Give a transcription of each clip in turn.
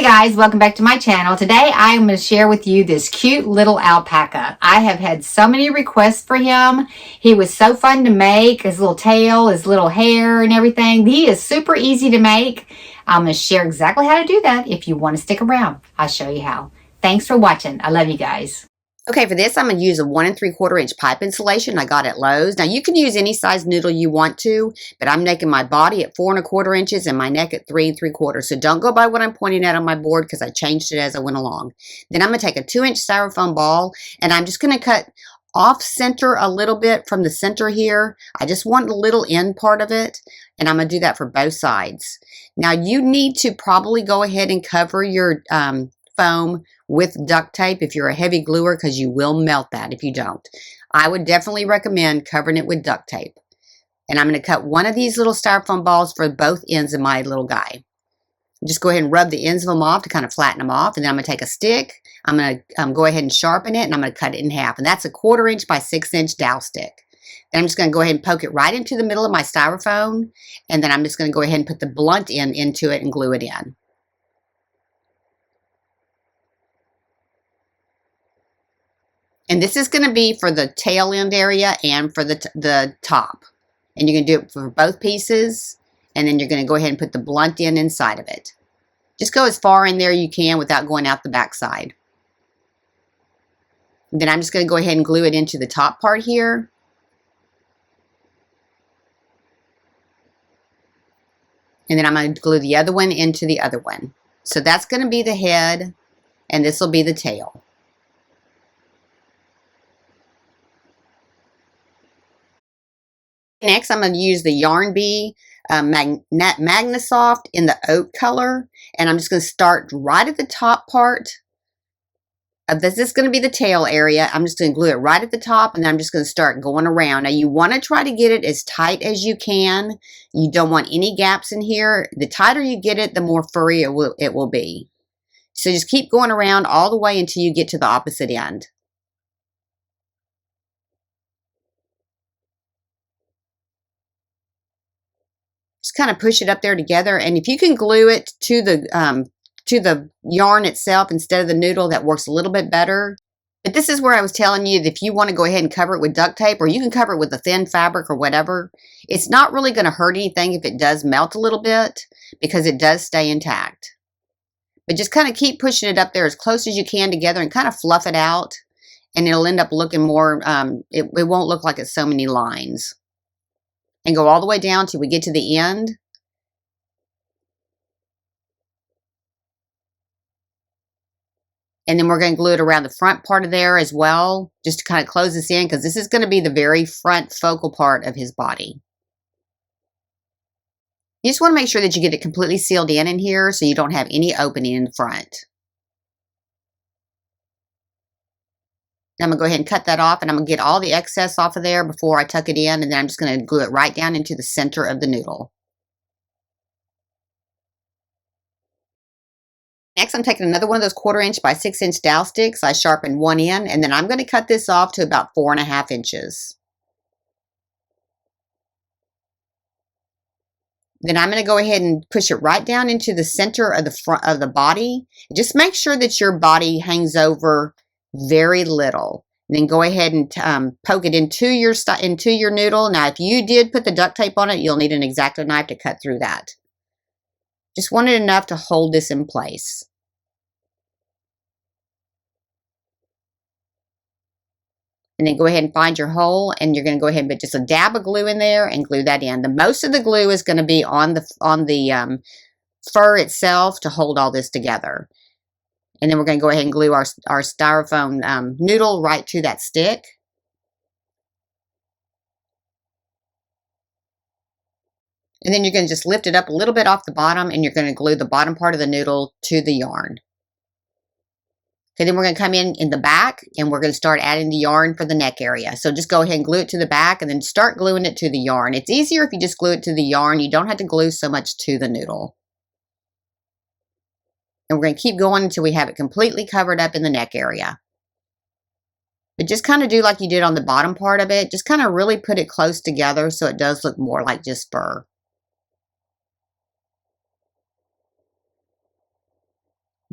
Hey guys, welcome back to my channel. Today I am going to share with you this cute little alpaca. I have had so many requests for him. He was so fun to make, his little tail, his little hair and everything. He is super easy to make. I'm going to share exactly how to do that. If you want to stick around, I'll show you how. Thanks for watching. I love you guys. Okay, for this, I'm going to use a 1 3/4 inch pipe insulation I got at Lowe's. Now, you can use any size noodle you want to, but I'm making my body at 4 1/4 inches and my neck at 3 3/4. So don't go by what I'm pointing at on my board because I changed it as I went along. Then I'm going to take a 2-inch styrofoam ball and I'm just going to cut off center a little bit from the center here. I just want the little end part of it, and I'm going to do that for both sides. Now, you need to probably go ahead and cover your foam with duct tape if you're a heavy gluer, because you will melt that if you don't. I would definitely recommend covering it with duct tape. And I'm going to cut one of these little styrofoam balls for both ends of my little guy. Just go ahead and rub the ends of them off to kind of flatten them off. And then I'm going to take a stick. I'm going to go ahead and sharpen it, and I'm going to cut it in half. And that's a 1/4 inch by 6 inch dowel stick. Then I'm just going to go ahead and poke it right into the middle of my styrofoam. And then I'm just going to go ahead and put the blunt end into it and glue it in. And this is going to be for the tail end area and for the top. And you're going to do it for both pieces. And then you're going to go ahead and put the blunt end inside of it. Just go as far in there you can without going out the back side. And then I'm just going to go ahead and glue it into the top part here. And then I'm going to glue the other one into the other one. So that's going to be the head, and this will be the tail. Next, I'm going to use the Yarn Bee Magnasoft in the oak color, and I'm just going to start right at the top part of this. This is going to be the tail area. I'm just going to glue it right at the top, and then I'm just going to start going around. Now, you want to try to get it as tight as you can. You don't want any gaps in here. The tighter you get it, the more furry it will be. So just keep going around all the way until you get to the opposite end. Just kind of push it up there together, and if you can glue it to the yarn itself instead of the noodle, that works a little bit better. But this is where I was telling you that if you want to go ahead and cover it with duct tape, or you can cover it with a thin fabric or whatever, it's not really going to hurt anything if it does melt a little bit, because it does stay intact. But just kind of keep pushing it up there as close as you can together and kind of fluff it out, and it'll end up looking more, it won't look like it's so many lines. And go all the way down till we get to the end. And then we're going to glue it around the front part of there as well, just to kind of close this in, because this is going to be the very front focal part of his body. You just want to make sure that you get it completely sealed in here so you don't have any opening in the front. I'm going to go ahead and cut that off, and I'm going to get all the excess off of there before I tuck it in, and then I'm just going to glue it right down into the center of the noodle. Next, I'm taking another one of those 1/4 inch by 6 inch dowel sticks. I sharpened one end, and then I'm going to cut this off to about 4 1/2 inches. Then I'm going to go ahead and push it right down into the center of the front of the body. Just make sure that your body hangs over very little. And then go ahead and poke it into your noodle. Now, if you did put the duct tape on it, you'll need an X-Acto knife to cut through that. Just want it enough to hold this in place. And then go ahead and find your hole, and you're going to go ahead and put just a dab of glue in there and glue that in. The most of the glue is going to be on the fur itself to hold all this together. And then we're going to go ahead and glue our styrofoam noodle right to that stick. And then you're going to just lift it up a little bit off the bottom, and you're going to glue the bottom part of the noodle to the yarn. Okay, then we're going to come in the back, and we're going to start adding the yarn for the neck area. So just go ahead and glue it to the back, and then start gluing it to the yarn. It's easier if you just glue it to the yarn. You don't have to glue so much to the noodle. And we're going to keep going until we have it completely covered up in the neck area. But just kind of do like you did on the bottom part of it. Just kind of really put it close together so it does look more like just fur.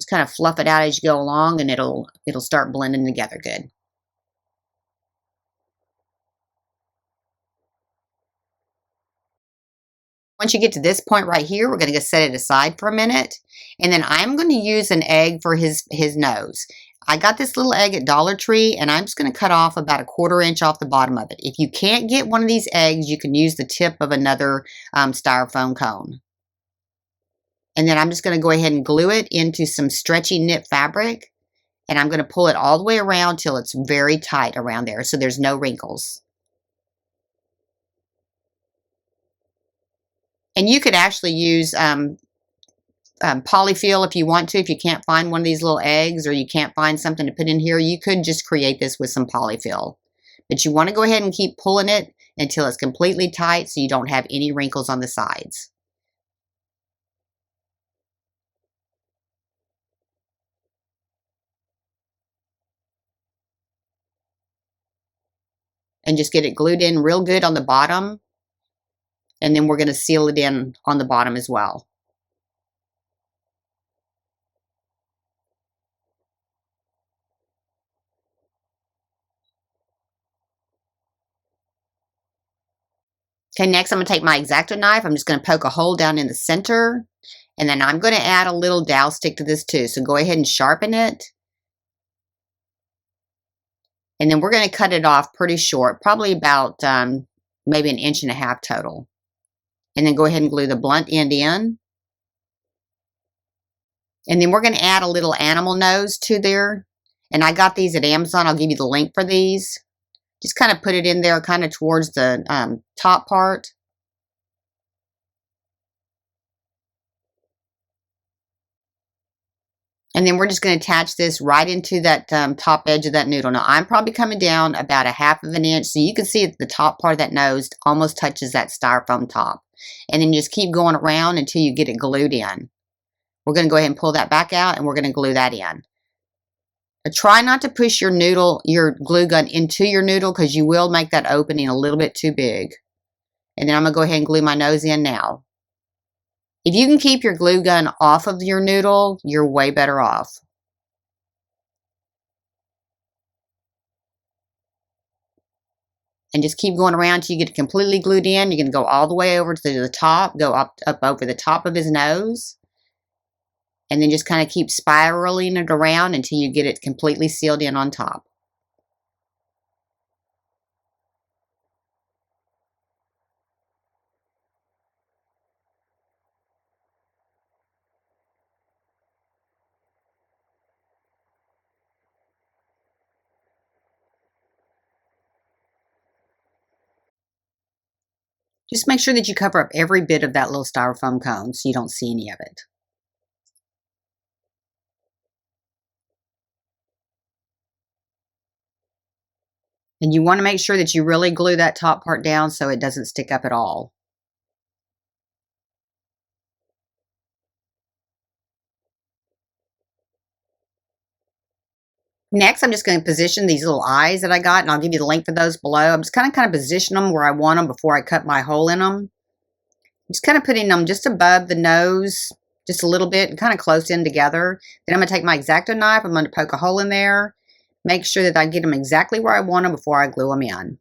just kind of fluff it out as you go along, and it'll start blending together good. Once you get to this point right here, we're going to set it aside for a minute. And then I'm going to use an egg for his nose. I got this little egg at Dollar Tree, and I'm just going to cut off about a 1/4 inch off the bottom of it. If you can't get one of these eggs, you can use the tip of another styrofoam cone. And then I'm just going to go ahead and glue it into some stretchy knit fabric. And I'm going to pull it all the way around till it's very tight around there so there's no wrinkles. And you could actually use polyfill if you want to. If you can't find one of these little eggs, or you can't find something to put in here, you could just create this with some polyfill. But you want to go ahead and keep pulling it until it's completely tight so you don't have any wrinkles on the sides. And just get it glued in real good on the bottom. And then we're going to seal it in on the bottom as well. Okay, next I'm going to take my X-Acto knife. I'm just going to poke a hole down in the center. And then I'm going to add a little dowel stick to this too. So go ahead and sharpen it. And then we're going to cut it off pretty short, probably about maybe 1.5 inches total. And then go ahead and glue the blunt end in. And then we're going to add a little animal nose to there. And I got these at Amazon. I'll give you the link for these. Just kind of put it in there kind of towards the top part. And then we're just going to attach this right into that top edge of that noodle. Now, I'm probably coming down about 1/2 inch. So you can see that the top part of that nose almost touches that styrofoam top. And then just keep going around until you get it glued in. We're going to go ahead and pull that back out, and we're going to glue that in. Try not to push your glue gun into your noodle, because you will make that opening a little bit too big. And then I'm going to go ahead and glue my nose in now. If you can keep your glue gun off of your noodle, you're way better off. And just keep going around until you get it completely glued in. You're going to go all the way over to the top, go up over the top of his nose. And then just kind of keep spiraling it around until you get it completely sealed in on top. Just make sure that you cover up every bit of that little styrofoam cone so you don't see any of it. And you want to make sure that you really glue that top part down so it doesn't stick up at all. Next, I'm just going to position these little eyes that I got, and I'll give you the link for those below. I'm just kind of position them where I want them before I cut my hole in them. Just kind of putting them just above the nose, just a little bit, and kind of close in together. Then I'm going to take my X-Acto knife. I'm going to poke a hole in there. Make sure that I get them exactly where I want them before I glue them in.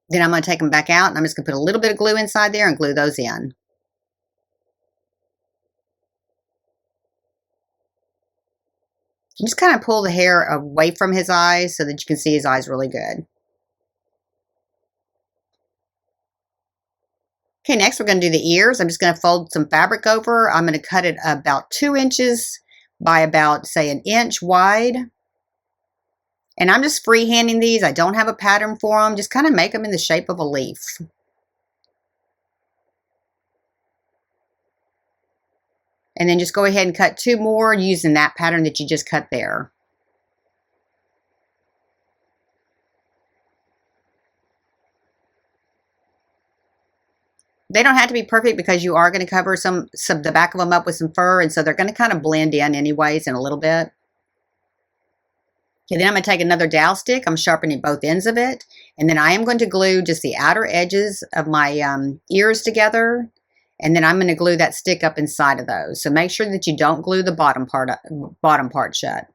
Then I'm going to take them back out, and I'm just going to put a little bit of glue inside there and glue those in. Just kind of pull the hair away from his eyes so that you can see his eyes really good. Okay, next we're going to do the ears. I'm just going to fold some fabric over. I'm going to cut it about 2 inches by about, say, 1 inch wide. And I'm just freehanding these. I don't have a pattern for them. Just kind of make them in the shape of a leaf. And then just go ahead and cut 2 more using that pattern that you just cut there. They don't have to be perfect because you are going to cover the back of them up with some fur, and so they're going to kind of blend in anyways in a little bit. Okay, then I'm going to take another dowel stick. I'm sharpening both ends of it. And then I am going to glue just the outer edges of my ears together. And then I'm going to glue that stick up inside of those. So make sure that you don't glue the bottom part shut.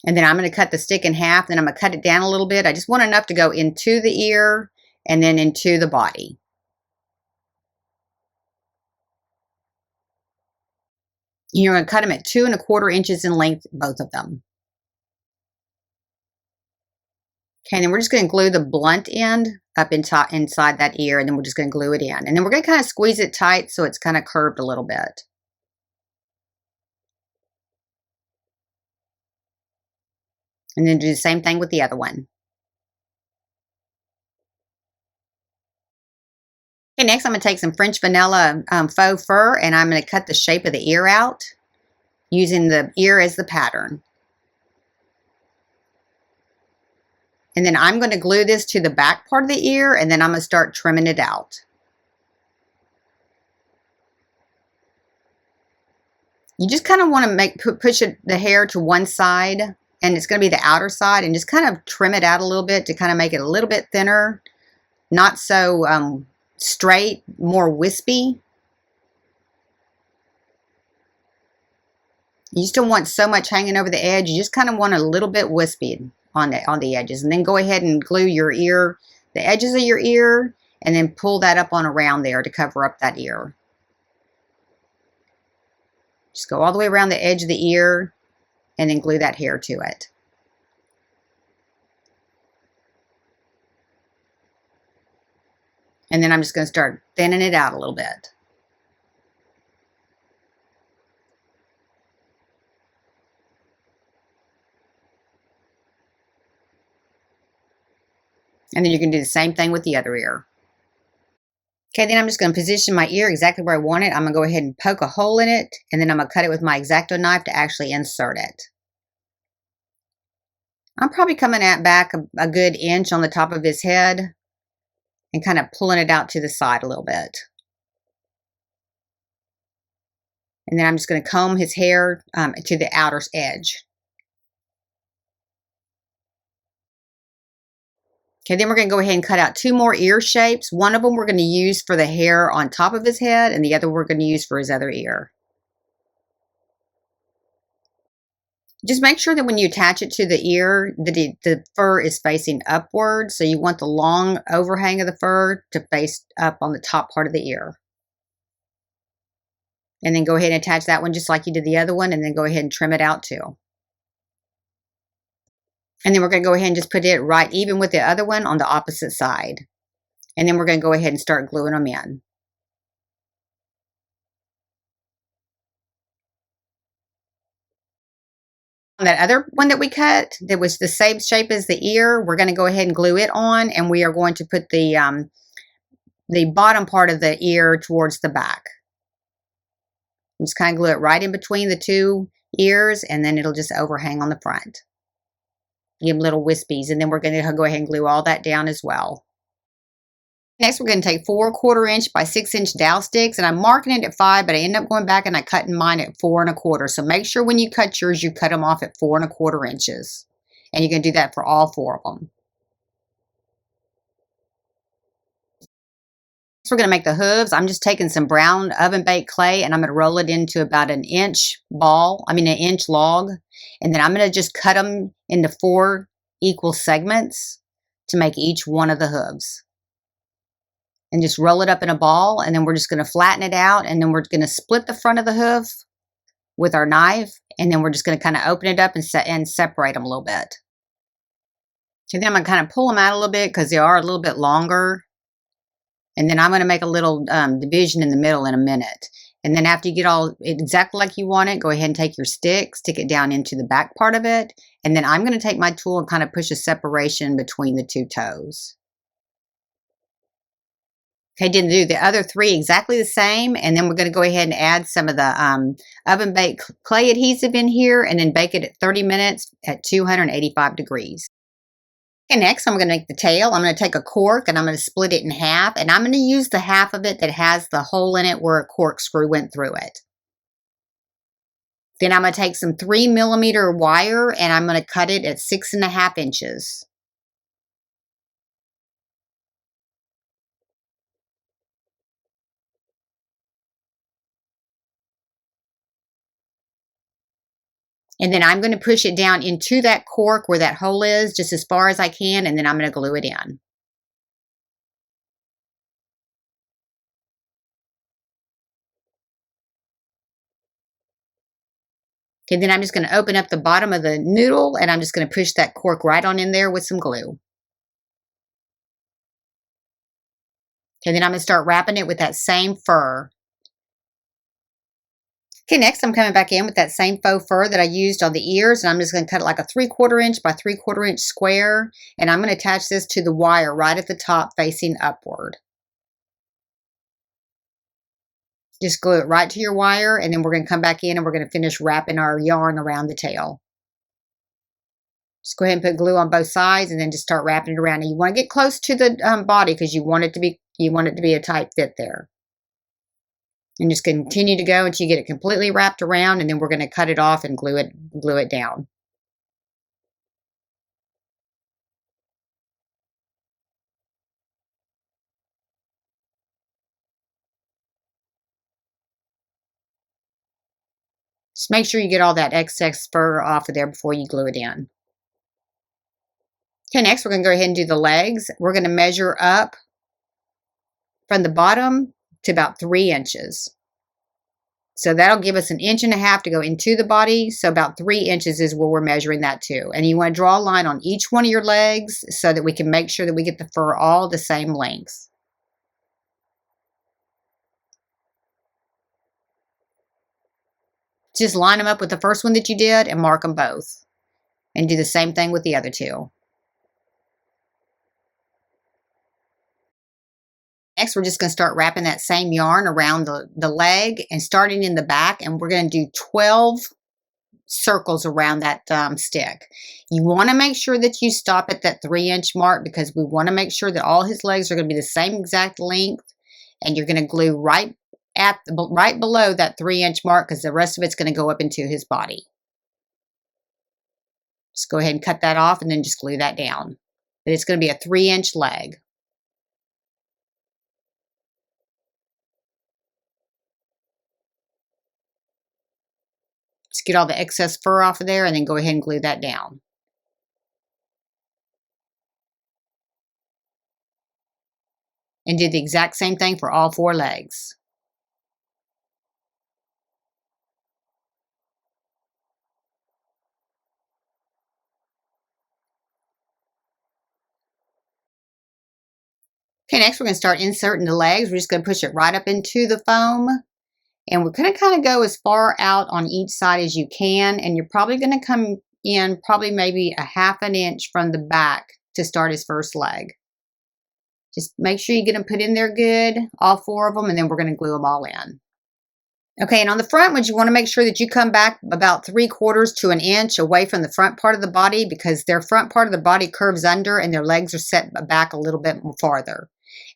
And then I'm going to cut the stick in half. Then I'm going to cut it down a little bit. I just want enough to go into the ear and then into the body. You're going to cut them at 2 1/4 inches in length, both of them. Okay, and then we're just going to glue the blunt end up inside that ear, and then we're just going to glue it in. And then we're going to kind of squeeze it tight so it's kind of curved a little bit. And then do the same thing with the other one. Okay, next I'm going to take some French vanilla faux fur, and I'm going to cut the shape of the ear out using the ear as the pattern. And then I'm going to glue this to the back part of the ear, and then I'm going to start trimming it out. You just kind of want to push the hair to one side, and it's going to be the outer side, and just kind of trim it out a little bit to kind of make it a little bit thinner, not so straight, more wispy. You just don't want so much hanging over the edge. You just kind of want a little bit wispy on the edges. And then go ahead and glue your ear, the edges of your ear, and then pull that up on around there to cover up that ear. Just go all the way around the edge of the ear and then glue that hair to it. And then I'm just going to start thinning it out a little bit. And then you can do the same thing with the other ear. Okay, then I'm just going to position my ear exactly where I want it. I'm going to go ahead and poke a hole in it, and then I'm going to cut it with my X-Acto knife to actually insert it. I'm probably coming back a good inch on the top of his head and kind of pulling it out to the side a little bit. And then I'm just going to comb his hair to the outer edge. Okay, then we're going to go ahead and cut out 2 more ear shapes. One of them we're going to use for the hair on top of his head, and the other we're going to use for his other ear. Just make sure that when you attach it to the ear, that the fur is facing upward. So you want the long overhang of the fur to face up on the top part of the ear. And then go ahead and attach that one just like you did the other one, and then go ahead and trim it out too. And then we're going to go ahead and just put it right even with the other one on the opposite side. And then we're going to go ahead and start gluing them in. On that other one that we cut, that was the same shape as the ear, we're going to go ahead and glue it on, and we are going to put the bottom part of the ear towards the back. Just kind of glue it right in between the 2 ears, and then it'll just overhang on the front. Give them little wispies, and then we're going to go ahead and glue all that down as well. Next, we're going to take 4 1/4 inch by 6 inch dowel sticks, and I'm marking it at 5, but I end up going back and I cut mine at 4 1/4. So make sure when you cut yours, you cut them off at 4 1/4 inches. And you're going to do that for all 4 of them. Next, we're going to make the hooves. I'm just taking some brown oven baked clay, and I'm going to roll it into about an inch an inch log. And then I'm going to just cut them into 4 equal segments to make each one of the hooves. And just roll it up in a ball, and then we're just going to flatten it out, and then we're going to split the front of the hoof with our knife, and then we're just going to kind of open it up and separate them a little bit. So then I'm going to kind of pull them out a little bit because they are a little bit longer. And then I'm going to make a little division in the middle in a minute. And then after you get all exactly like you want it, go ahead and take your stick, stick it down into the back part of it. And then I'm going to take my tool and kind of push a separation between the 2 toes. Okay, didn't do the other 3 exactly the same. And then we're going to go ahead and add some of the oven baked clay adhesive in here, and then bake it at 30 minutes at 285 degrees. Okay, next I'm going to make the tail. I'm going to take a cork and I'm going to split it in half, and I'm going to use the half of it that has the hole in it where a corkscrew went through it. Then I'm going to take some 3mm wire and I'm going to cut it at 6.5 inches. And then I'm going to push it down into that cork where that hole is just as far as I can, and then I'm going to glue it in. Okay, then I'm just going to open up the bottom of the noodle and I'm just going to push that cork right on in there with some glue. Okay, then I'm going to start wrapping it with that same fur. Okay, next I'm coming back in with that same faux fur that I used on the ears, and I'm just going to cut it like a 3/4 inch by 3/4 inch square, and I'm going to attach this to the wire right at the top facing upward. Just glue it right to your wire, and then we're going to come back in and we're going to finish wrapping our yarn around the tail. Just go ahead and put glue on both sides and then just start wrapping it around. And you want to get close to the body because you want it to be a tight fit there. And just continue to go until you get it completely wrapped around, and then we're going to cut it off and glue it down. Just make sure you get all that excess fur off of there before you glue it in. Okay, next we're going to go ahead and do the legs. We're going to measure up from the bottom to about 3 inches. So that'll give us 1.5 inches to go into the body. So about 3 inches is where we're measuring that to. And you want to draw a line on each one of your legs so that we can make sure that we get the fur all the same length. Just line them up with the first one that you did and mark them both. And do the same thing with the other two. Next, we're just going to start wrapping that same yarn around the leg and starting in the back. And we're going to do 12 circles around that stick. You want to make sure that you stop at that 3-inch mark because we want to make sure that all his legs are going to be the same exact length. And you're going to glue right below that 3-inch mark because the rest of it's going to go up into his body. Just go ahead and cut that off and then just glue that down. But it's going to be a 3-inch leg. Just get all the excess fur off of there and then go ahead and glue that down. And do the exact same thing for all 4 legs. Okay, next we're going to start inserting the legs. We're just going to push it right up into the foam. And we're going to kind of go as far out on each side as you can. And you're probably going to come in probably maybe 1/2 inch from the back to start his first leg. Just make sure you get them put in there good, all 4 of them, and then we're going to glue them all in. Okay, and on the front ones, you want to make sure that you come back about 3/4 to 1 inch away from the front part of the body because their front part of the body curves under and their legs are set back a little bit more farther.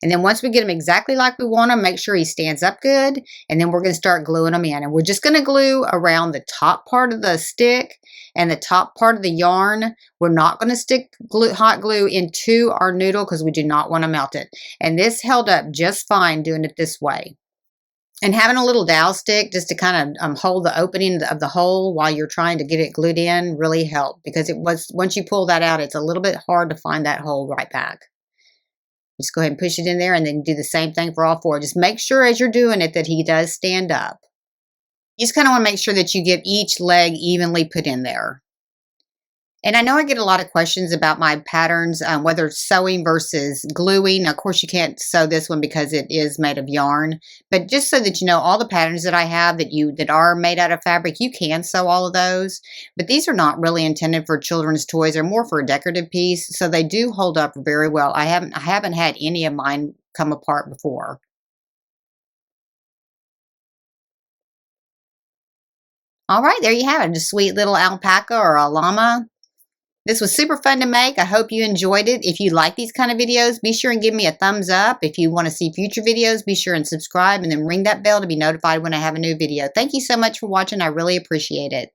And then once we get them exactly like we want them, make sure he stands up good, and then we're going to start gluing them in. And we're just going to glue around the top part of the stick and the top part of the yarn. We're not going to stick hot glue into our noodle because we do not want to melt it. And this held up just fine doing it this way. And having a little dowel stick just to kind of hold the opening of the hole while you're trying to get it glued in really helped because once you pull that out, it's a little bit hard to find that hole right back. Just go ahead and push it in there and then do the same thing for all 4. Just make sure as you're doing it that he does stand up. You just kind of want to make sure that you get each leg evenly put in there. And I know I get a lot of questions about my patterns, whether it's sewing versus gluing. Of course, you can't sew this one because it is made of yarn. But just so that you know, all the patterns that I have that are made out of fabric, you can sew all of those. But these are not really intended for children's toys. They're more for a decorative piece. So they do hold up very well. I haven't had any of mine come apart before. All right, there you have it. A sweet little alpaca or a llama. This was super fun to make. I hope you enjoyed it. If you like these kind of videos, be sure and give me a thumbs up. If you want to see future videos, be sure and subscribe and then ring that bell to be notified when I have a new video. Thank you so much for watching. I really appreciate it.